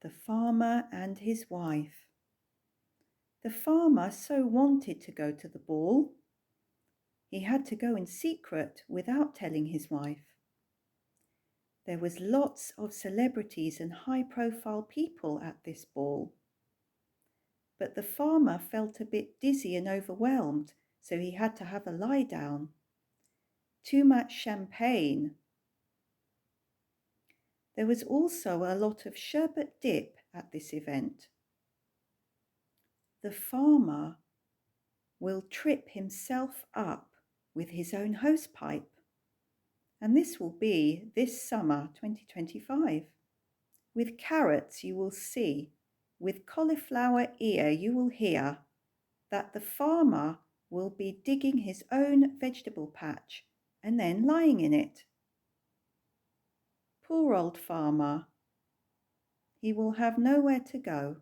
The farmer and his wife. The farmer so wanted to go to the ball. He had to go in secret without telling his wife. There was lots of celebrities and high-profile people at this ball. But the farmer felt a bit dizzy and overwhelmed, so he had to have a lie down. Too much champagne. There was also a lot of sherbet dip at this event. The farmer will trip himself up with his own hosepipe. And this will be this summer 2025. With carrots you will see, with cauliflower ear you will hear, that the farmer will be digging his own vegetable patch and then lying in it. Poor old farmer. He will have nowhere to go.